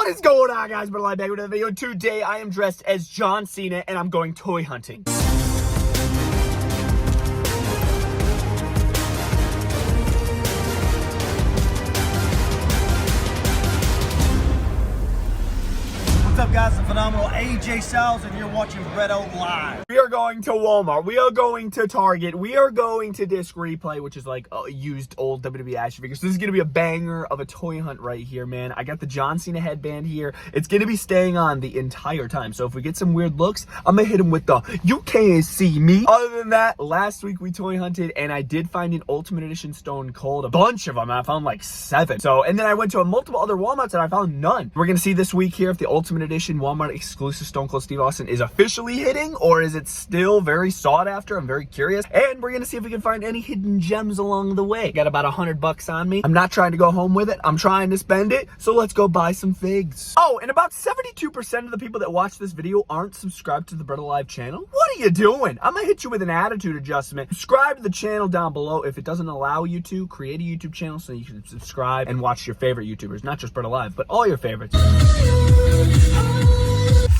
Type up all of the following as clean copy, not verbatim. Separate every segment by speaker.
Speaker 1: What is going on, guys? We're live back with another video. Today I am dressed as John Cena and I'm going toy hunting.
Speaker 2: What's up, guys? The phenomenal AJ Styles, and you're watching Bretto Live.
Speaker 1: We are going to Walmart. We are going to Target. We are going to Disc Replay, which is like used old WWE action figures. So this is going to be a banger of a toy hunt right here, man. I got the John Cena headband here. It's going to be staying on the entire time. So if we get some weird looks, I'm going to hit him with the "you can't see me." Other than that, last week we toy hunted and I did find an Ultimate Edition Stone Cold. A bunch of them. I found like 7. And then I went to multiple other Walmarts and I found none. We're going to see this week here if the Ultimate Edition Walmart exclusive Stone Cold Steve Austin is officially hitting, or is it still very sought after? I'm very curious. And we're gonna see if we can find any hidden gems along the way. Got about $100 on me. I'm not trying to go home with it. I'm trying to spend it. So let's go buy some figs. Oh, and about 72% of the people that watch this video aren't subscribed to the Bretto Live channel. What are you doing? I'm gonna hit you with an attitude adjustment. Subscribe to the channel down below. If it doesn't allow you to, create a YouTube channel so you can subscribe and watch your favorite YouTubers. Not just Bretto Live, but all your favorites.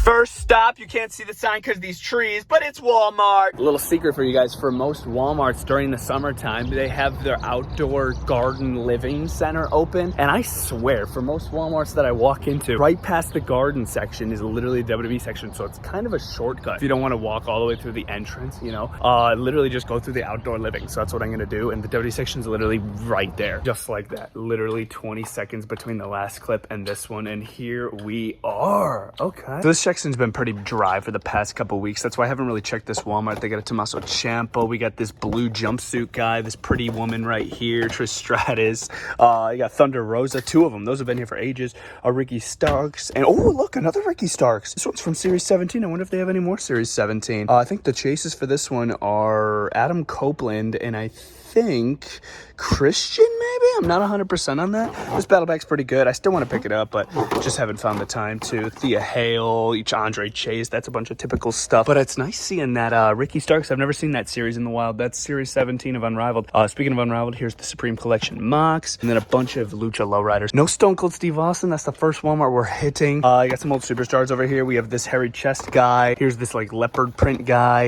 Speaker 1: First stop, you can't see the sign because of these trees, but it's Walmart. A little secret for you guys, for most Walmarts during the summertime, they have their outdoor garden living center open. And I swear, for most Walmarts that I walk into, right past the garden section is literally the WWE section. So it's kind of a shortcut. If you don't want to walk all the way through the entrance, you know, literally just go through the outdoor living. So that's what I'm going to do. And the WWE section is literally right there, just like that. Literally 20 seconds between the last clip and this one. And here we are. Okay. So this section's been pretty dry for the past couple weeks. That's why I haven't really checked this Walmart. They got a Tommaso Ciampa. We got this blue jumpsuit guy, this pretty woman right here, Trish Stratus. You got Thunder Rosa, 2 of them. Those have been here for ages. Ricky Starks. And oh, look, another Ricky Starks. This one's from Series 17. I wonder if they have any more Series 17. I think the chases for this one are Adam Copeland and I think Christian, maybe? I'm not 100% on that. This battle pack's pretty good. I still want to pick it up, but just haven't found the time to. Thea Hale, each Andre Chase, that's a bunch of typical stuff. But it's nice seeing that Ricky Starks. I've never seen that series in the wild. That's Series 17 of Unrivaled. Speaking of Unrivaled, here's the Supreme Collection Mox, and then a bunch of Lucha Lowriders. No Stone Cold Steve Austin. That's the first Walmart we're hitting. You got some old superstars over here. We have this hairy chest guy. Here's this like leopard print guy.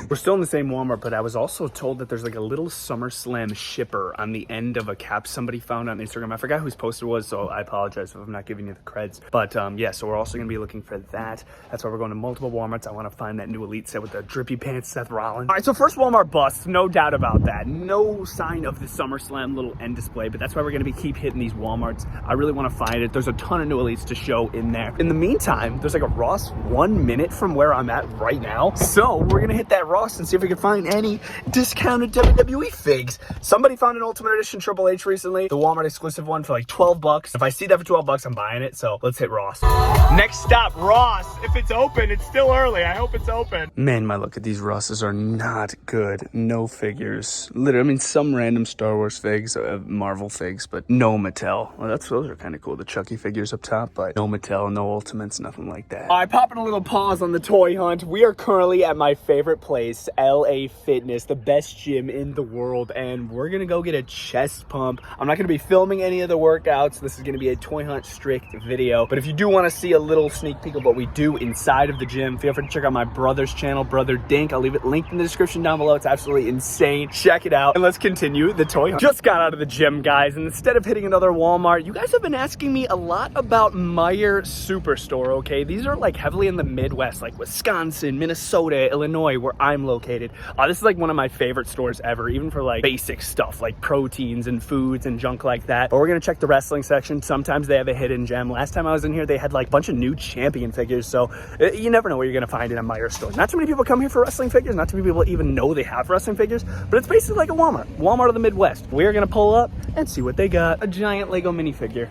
Speaker 1: We're still in the same Walmart, but I was also told that there's like a little SummerSlam shipper on the end of a cap somebody found on Instagram. I forgot whose post it was, so I apologize if I'm not giving you the creds. But yeah, so we're also going to be looking for that. That's why we're going to multiple Walmarts. I want to find that new Elite set with the drippy pants, Seth Rollins. All right, so first Walmart bust, no doubt about that. No sign of the SummerSlam little end display, but that's why we're going to be keep hitting these Walmarts. I really want to find it. There's a ton of new Elites to show in there. In the meantime, there's like a Ross 1 minute from where I'm at right now. So we're going to hit that Ross and see if we can find any discounted WWE figs. Somebody found an Ultimate Edition Triple H recently, the Walmart exclusive one for like $12. If I see that for $12, I'm buying it. So let's hit Ross. Next stop, Ross. If it's open, it's still early. I hope it's open. Man, my look at these Rosses are not good. No figures. Literally, I mean, some random Star Wars figs, Marvel figs, but no Mattel. Well, those are kind of cool. The Chucky figures up top, but no Mattel, no Ultimates, nothing like that. All right, popping a little pause on the toy hunt. We are currently at my favorite place, LA Fitness, the best gym in the world, and we're gonna go get a chest pump. I'm not gonna be filming any of the workouts. This is gonna be a toy hunt strict video, but if you do want to see a little sneak peek of what we do inside of the gym, feel free to check out my brother's channel, Brother Dink. I'll leave it linked in the description down below. It's absolutely insane. Check it out, and let's continue the toy hunt. Just got out of the gym, guys, and instead of hitting another Walmart, you guys have been asking me a lot about Meijer Superstore. Okay, these are like heavily in the Midwest, like Wisconsin, Minnesota, Illinois, where I'm located. This is like one of my favorite stores ever, even for like basic stuff like proteins and foods and junk like that. But we're gonna check the wrestling section. Sometimes they have a hidden gem. Last time I was in here, they had like a bunch of new champion figures. So you never know what you're gonna find in a Meijer store. Not too many people come here for wrestling figures. Not too many people even know they have wrestling figures. But it's basically like a Walmart of the Midwest. We're gonna pull up and see what they got. A giant Lego minifigure.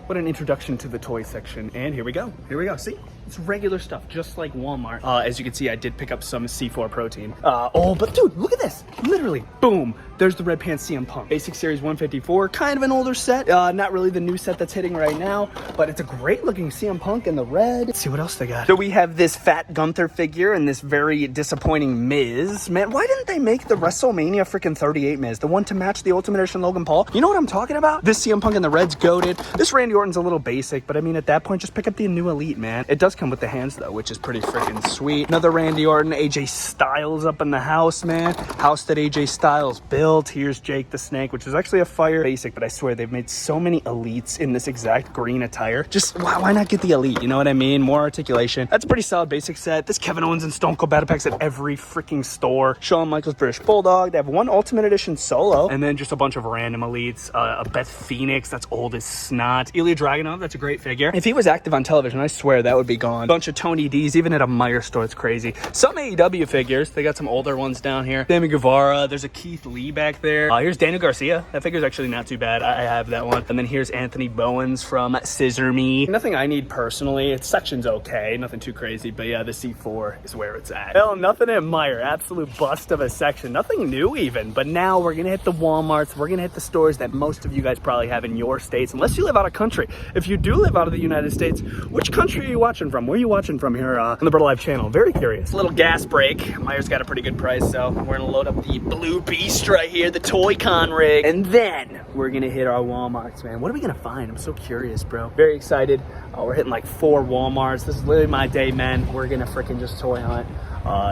Speaker 1: What an introduction to the toy section. And here we go. Here we go. See? It's regular stuff, just like Walmart. As you can see, I did pick up some C4 protein. Oh, but dude, look at this. Literally, boom. There's the Red Pants CM Punk. Basic Series 154, kind of an older set. Not really the new set that's hitting right now, but it's a great looking CM Punk in the red. Let's see what else they got. So we have this fat Gunther figure and this very disappointing Miz. Man, why didn't they make the WrestleMania freaking 38 Miz? The one to match the Ultimate Edition Logan Paul? You know what I'm talking about? This CM Punk in the red's goated. This Randy Orton's a little basic, but I mean, at that point, just pick up the new Elite, man. It does come with the hands, though, which is pretty freaking sweet. Another Randy Orton, AJ Styles up in the house, man. House that AJ Styles built. Here's Jake the Snake, which is actually a fire basic, but I swear they've made so many Elites in this exact green attire. Just, why not get the Elite? You know what I mean? More articulation. That's a pretty solid basic set. This Kevin Owens and Stone Cold battle packs at every freaking store. Shawn Michaels British Bulldog. They have one Ultimate Edition solo, and then just a bunch of random Elites. A Beth Phoenix, that's old as snot. Ilya Dragunov, that's a great figure. If he was active on television, I swear that would be gone. Bunch of Tony D's, even at a Meijer store, it's crazy. Some AEW figures, they got some older ones down here. Sammy Guevara, there's a Keith Lee back there. Here's Daniel Garcia. That figure's actually not too bad. I have that one. And then here's Anthony Bowens from Scissor Me. Nothing I need personally. Its section's okay, nothing too crazy, but yeah, the C4 is where it's at. Hell, nothing at Meijer. Absolute bust of a section. Nothing new even, but now we're gonna hit the Walmarts. We're gonna hit the stores that most of you guys probably have in your states, unless you live out of country. If you do live out of the United States, which country are you watching from? Where are you watching from here on the Bretto Live channel? Very curious. Little gas break. Meijer's got a pretty good price, so we're gonna load up the Blue Beast right here, the Toy Con rig, and then we're gonna hit our Walmarts, man. What are we gonna find? I'm so curious, bro. Very excited. We're hitting like 4 Walmarts. This is literally my day, man. We're gonna freaking just toy hunt.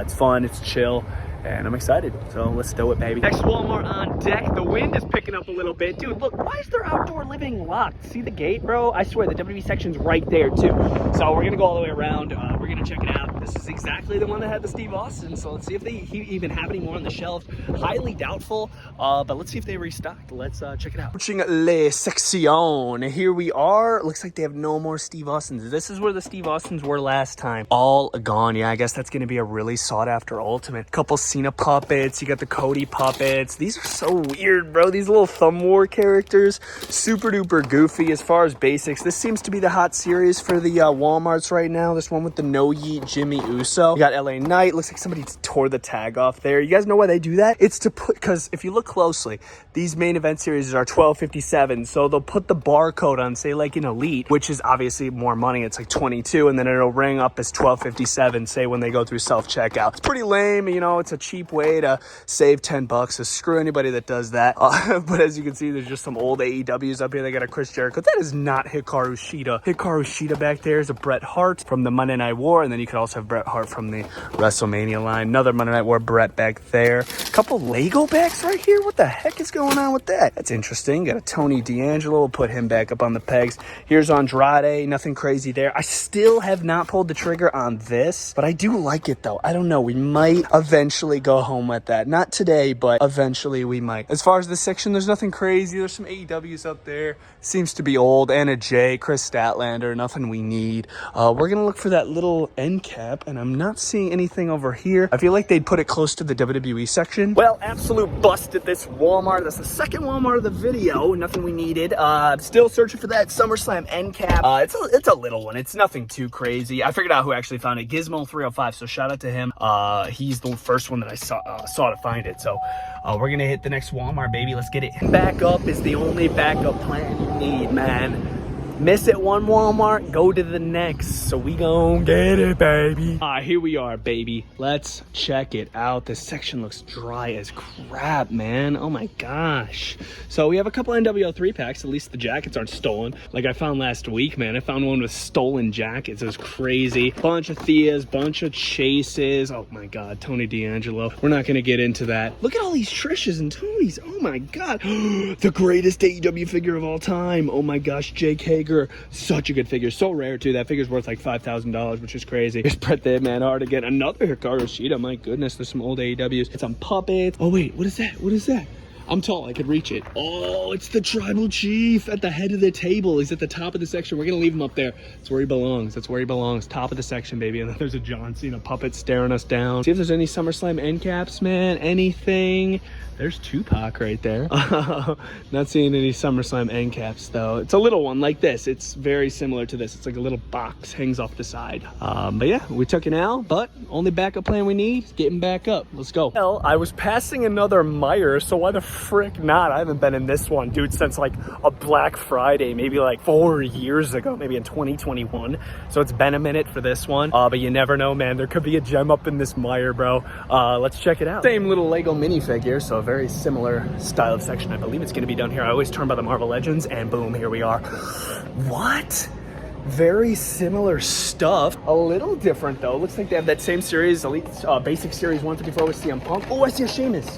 Speaker 1: It's fun, it's chill, and I'm excited. So let's do it, baby. Next Walmart on deck. The wind is picking up a little bit. Dude, look, why is their outdoor living locked? See the gate, bro? I swear, the WWE section's right there, too. So we're gonna go all the way around. We're gonna check it out. This is exactly the one that had the Steve Austin, so let's see if they even have any more on the shelf. Highly doubtful, but let's see if they restocked. Let's check it out. Watching Le Section. Here we are. Looks like they have no more Steve Austins. This is where the Steve Austins were last time. All gone. Yeah, I guess that's gonna be a really sought after Ultimate. Couple Cena puppets. You got the Cody puppets. These are so weird, bro. These little Thumb War characters. Super duper goofy as far as basics. This seems to be the hot series for the Walmarts right now. This one with the No Yeet Jimmy Uso. You got LA Knight. Looks like somebody tore the tag off there. You guys know why they do that? It's to put, because if you look closely, these main event series are $12.57. So they'll put the barcode on, say like an Elite, which is obviously more money. It's like $22, and then it'll ring up as $12.57, say when they go through self-checkout. It's pretty lame, you know, it's a cheap way to save $10, so screw anybody that does that. But as you can see, there's just some old AEWs up here. They got a Chris Jericho. That is not Hikaru Shida. Hikaru Shida back there is a Bret Hart from the Monday Night War, and then you could also have Bret Hart from the WrestleMania line. Another Monday Night War Bret back there. A couple Lego backs right here. What the heck is going on with that? That's interesting. Got a Tony D'Angelo. We'll put him back up on the pegs. Here's Andrade. Nothing crazy there. I still have not pulled the trigger on this, but I do like it though. I don't know. We might eventually go home with that. Not today, but eventually we might. As far as this section, there's nothing crazy. There's some AEWs up there. Seems to be old. Anna Jay, Chris Statlander. Nothing we need. We're going to look for that little end cap, and I'm not seeing anything over here. I feel like they'd put it close to the WWE section. Well, absolute bust at this Walmart. That's the second Walmart of the video. Nothing we needed. Still searching for that SummerSlam end cap. It's a little one. It's nothing too crazy. I figured out who actually found it. Gizmo305. So shout out to him. He's the first one that I saw to find it. So we're gonna hit the next Walmart, baby. Let's get it. Backup is the only backup plan you need, man. Miss it one Walmart, go to the next. So we gon' get it, baby. Here we are, baby. Let's check it out. This section looks dry as crap, man. Oh my gosh. So we have a couple NWO 3-packs. At least the jackets aren't stolen. Like I found last week, man. I found one with stolen jackets. It was crazy. Bunch of Theas, bunch of Chases. Oh my God, Tony D'Angelo. We're not gonna get into that. Look at all these Trishes and Tonys. Oh my God. The greatest AEW figure of all time. Oh my gosh, Jake Hager. Such a good figure. So rare too. That figure's worth like $5,000, which is crazy. Here's Bret the Man Hard again. Another Hikaru Shida. My goodness, there's some old AEWs. It's some puppets. Oh wait, what is that? What is that? I'm tall, I could reach it. Oh, it's the Tribal Chief at the head of the table. He's at the top of the section. We're gonna leave him up there. That's where he belongs. That's where he belongs. Top of the section, baby. And then there's a John Cena puppet staring us down. See if there's any SummerSlam end caps, man. Anything. There's Tupac right there. Not seeing any SummerSlam end caps though. It's a little one like this. It's very similar to this. It's like a little box hangs off the side. But yeah, we took an L, but only backup plan we need is getting back up. Let's go. Well, I was passing another Meijer, so why the frick not? I haven't been in this one, dude, since like a Black Friday, maybe like 4 years ago, maybe in 2021. So it's been a minute for this one, but you never know, man. There could be a gem up in this Meijer, bro. Let's check it out. Same little Lego minifigure, so a very similar style of section. I believe it's gonna be down here. I always turn by the Marvel Legends, and boom, here we are. What? Very similar stuff. A little different though. Looks like they have that same series, Elite Basic Series 1 through 4 with CM Punk. Oh, I see a Sheamus.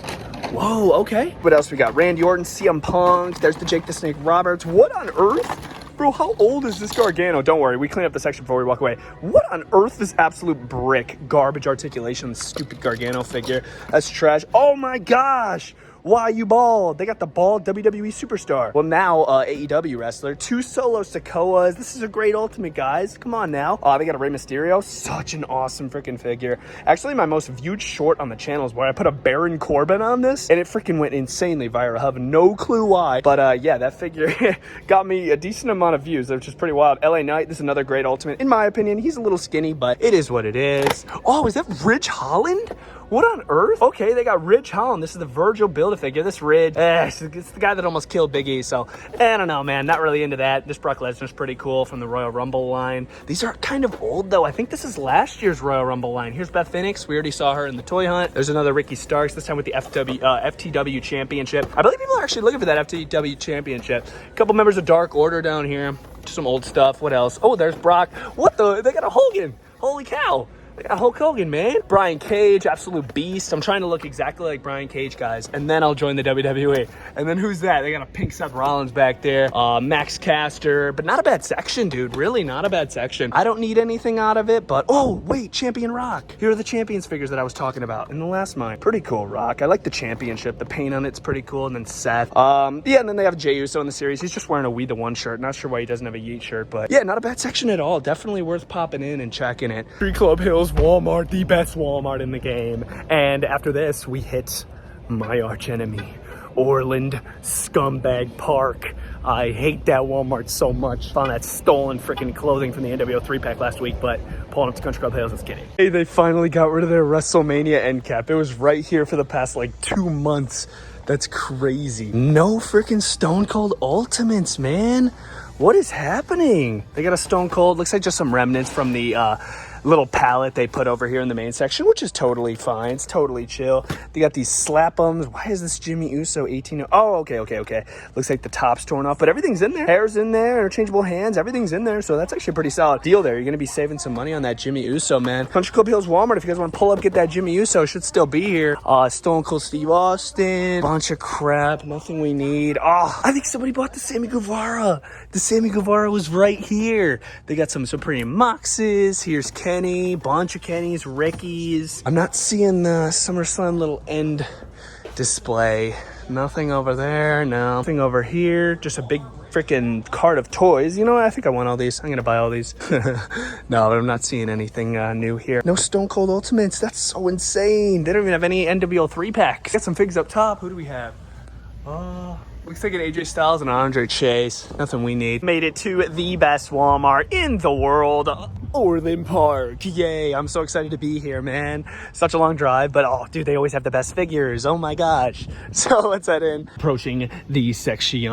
Speaker 1: Whoa, okay. What else we got? Randy Orton, CM Punk. There's the Jake the Snake Roberts. What on earth? Bro, how old is this Gargano? Don't worry, we clean up the section before we walk away. What on earth is absolute brick? Garbage articulation, stupid Gargano figure. That's trash. Oh my gosh. Why you bald? They got the bald WWE superstar. Well, now AEW wrestler, 2 Solo Sikoas. This is a great Ultimate, guys. Come on now. They got a Rey Mysterio. Such an awesome freaking figure. Actually, my most viewed short on the channel is where I put a Baron Corbin on this, and it freaking went insanely viral. I have no clue why, but yeah, that figure got me a decent amount of views, which is pretty wild. LA Knight, this is another great Ultimate. In my opinion, he's a little skinny, but it is what it is. Oh, is that Ridge Holland? What on earth? Okay, they got Ridge Holland. This is the Virgil Build-A-Figure. This Ridge, it's the guy that almost killed Big E, so I don't know, man. Not really into that. This Brock Lesnar's pretty cool from the Royal Rumble line. These are kind of old, though. I think this is last year's Royal Rumble line. Here's Beth Phoenix. We already saw her in the Toy Hunt. There's another Ricky Starks, this time with the FTW Championship. I believe people are actually looking for that FTW Championship. A couple members of Dark Order down here. Just some old stuff. What else? Oh, there's Brock. What the? They got a Hogan. Holy cow. They got Hulk Hogan, man. Brian Cage, absolute beast. I'm trying to look exactly like Brian Cage, guys. And then I'll join the WWE. And then who's that? They got a pink Seth Rollins back there. Max Caster. But not a bad section, dude. Really not a bad section. I don't need anything out of it, but... Oh, wait. Champion Rock. Here are the Champions figures that I was talking about in the last mine. Pretty cool, Rock. I like the championship. The paint on it's pretty cool. And then Seth. Yeah, and then they have Jey Uso in the series. He's just wearing a We The One shirt. Not sure why he doesn't have a Yeet shirt, but... Yeah, not a bad section at all. Definitely worth popping in and checking it. Free Club Hills Walmart. The best Walmart in the game. And after this, we hit my arch enemy, Orland Scumbag Park. I hate that Walmart so much. Found that stolen freaking clothing from the NWO 3-pack last week, but pulling up to Country Club Hills, just kidding. Hey, they finally got rid of their WrestleMania end cap. It was right here for the past like 2 months. That's crazy. No freaking Stone Cold Ultimates, man. What is happening? They got a Stone Cold. Looks like just some remnants from the little palette they put over here in the main section, which is totally fine. It's totally chill. They got these slap-ums. Why is this Jimmy Uso 18? Oh, okay. Looks like the top's torn off, but everything's in there. Hair's in there, interchangeable hands, everything's in there. So that's actually a pretty solid deal there. You're going to be saving some money on that Jimmy Uso, man. Country Club Hills Walmart, if you guys want to pull up, get that Jimmy Uso, should still be here. Stone Cold Steve Austin, bunch of crap, nothing we need. Oh, I think somebody bought the Sammy Guevara. The Sammy Guevara was right here. They got some Supreme Moxes. Here's Kenny, bunch of Kennys, Rickies. I'm not seeing the SummerSlam little end display. Nothing over there, no. Nothing over here, just a big freaking cart of toys. You know what? I think I want all these. I'm gonna buy all these. No, but I'm not seeing anything new here. No Stone Cold Ultimates. That's so insane. They don't even have any NWO 3-packs. Got some figs up top. Who do we have? Looks like an AJ Styles and Andre Chase. Nothing we need. Made it to the best Walmart in the world, Orland Park. Yay, I'm so excited to be here, man. Such a long drive, but oh, dude, they always have the best figures. Oh my gosh. So let's head in. Approaching the section.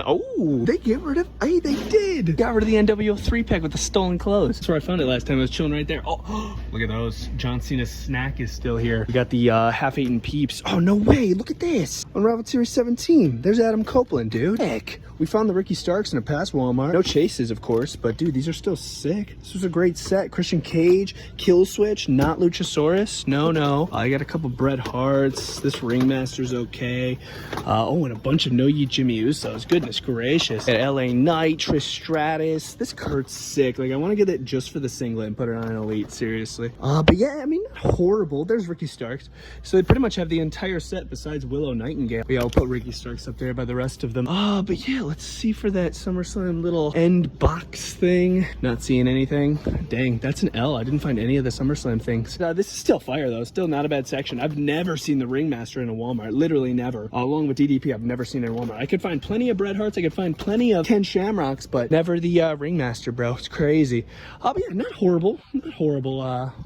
Speaker 1: Oh, they get rid of, hey, they did. Got rid of the NWO 3-pack with the stolen clothes. That's where I found it last time. I was chilling right there. Oh, look at those. John Cena's snack is still here. We got the half-eaten peeps. Oh, no way. Look at this. Unraveled Series 17. There's Adam Copeland, dude. Heck. We found the Ricky Starks in a past Walmart. No chases, of course, but dude, these are still sick. This was a great set. Christian Cage, Kill Switch, not Luchasaurus. No. I got a couple Bret Harts. This Ringmaster's okay. Oh, and a bunch of No Yeet Jimmy Usos. Goodness gracious. At LA Knight, Trish Stratus. This Kurt's sick. Like, I want to get it just for the singlet and put it on an Elite, seriously. But yeah, I mean, not horrible. There's Ricky Starks. So they pretty much have the entire set besides Willow Nightingale. But yeah, I'll put Ricky Starks up there by the rest of them. But yeah, let's see for that SummerSlam little end box thing. Not seeing anything. Dang, that's an L. I didn't find any of the SummerSlam things. This is still fire though. Still not a bad section. I've never seen the Ringmaster in a Walmart. Literally never. Along with DDP, I've never seen it in Walmart. I could find plenty of Bret Harts. I could find plenty of Ken Shamrocks, but never the Ringmaster, bro. It's crazy. But yeah, not horrible. Not horrible,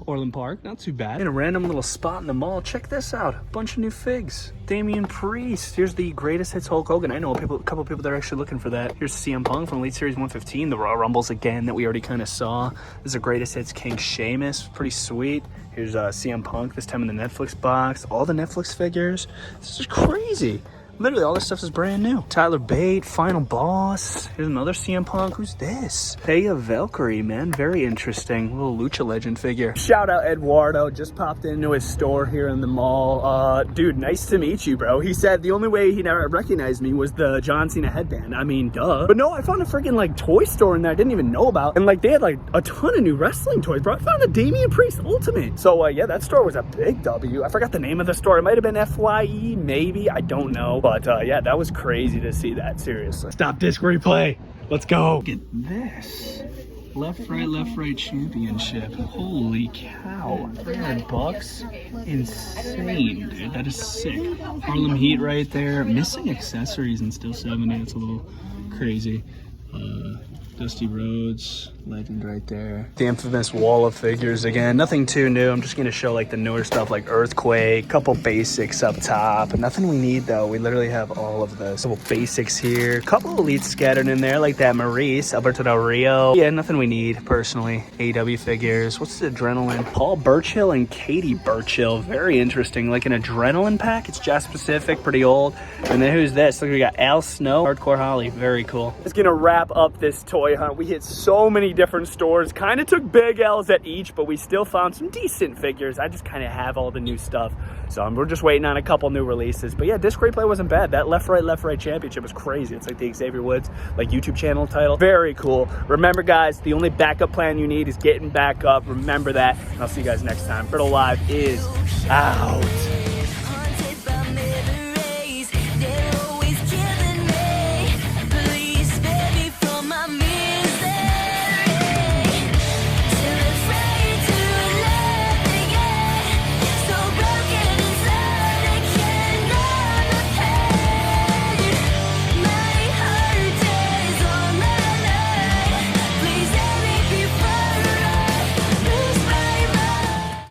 Speaker 1: Orland Park. Not too bad. In a random little spot in the mall. Check this out. A bunch of new figs. Damian Priest. Here's the greatest hits Hulk Hogan. I know a couple people that are actually looking for that. Here's CM Punk from Elite Series 115. The Raw Rumbles again that we already kind of saw. This is the greatest hits King Sheamus. Pretty sweet. Here's CM Punk, this time in the Netflix box. All the Netflix figures. This is crazy. Literally, all this stuff is brand new. Tyler Bate, Final Boss. Here's another CM Punk. Who's this? Thea Valkyrie, man. Very interesting. Little Lucha Legend figure. Shout out Eduardo. Just popped into his store here in the mall. Dude, nice to meet you, bro. He said the only way he never recognized me was the John Cena headband. I mean, duh. But no, I found a freaking, like, toy store in there I didn't even know about. And, like, they had, like, a ton of new wrestling toys, bro. I found a Damian Priest Ultimate. So, yeah, that store was a big W. I forgot the name of the store. It might have been FYE, maybe. I don't know. But yeah, that was crazy to see that, seriously. Stop disc replay. Let's go. Look at this. Left, right championship. Holy cow. $300? Insane, dude. That is sick. Harlem Heat right there. Missing accessories and still 70. That's a little crazy. Dusty Rhodes, legend right there. The infamous wall of figures again. Nothing too new. I'm just gonna show like the newer stuff like Earthquake, couple basics up top. Nothing we need though. We literally have all of this. Couple basics here. Couple elites scattered in there like that Maurice, Alberto Del Rio. Yeah, nothing we need personally. AEW figures. What's the Adrenaline? Paul Burchill and Katie Burchill. Very interesting. Like an Adrenaline pack. It's Jazz Pacific, pretty old. And then who's this? Look, we got Al Snow, Hardcore Holly. Very cool. It's gonna wrap up this toy hunt. We hit so many different stores, kind of took big L's at each, but we still found some decent figures. I just kind of have all the new stuff, so we're just waiting on a couple new releases. But yeah, disc replay wasn't bad. That left right championship was crazy. It's like the Xavier Woods like YouTube channel title. Very cool. Remember guys, the only backup plan you need is getting back up. Remember that, and I'll see you guys next time. Bretto Live is out.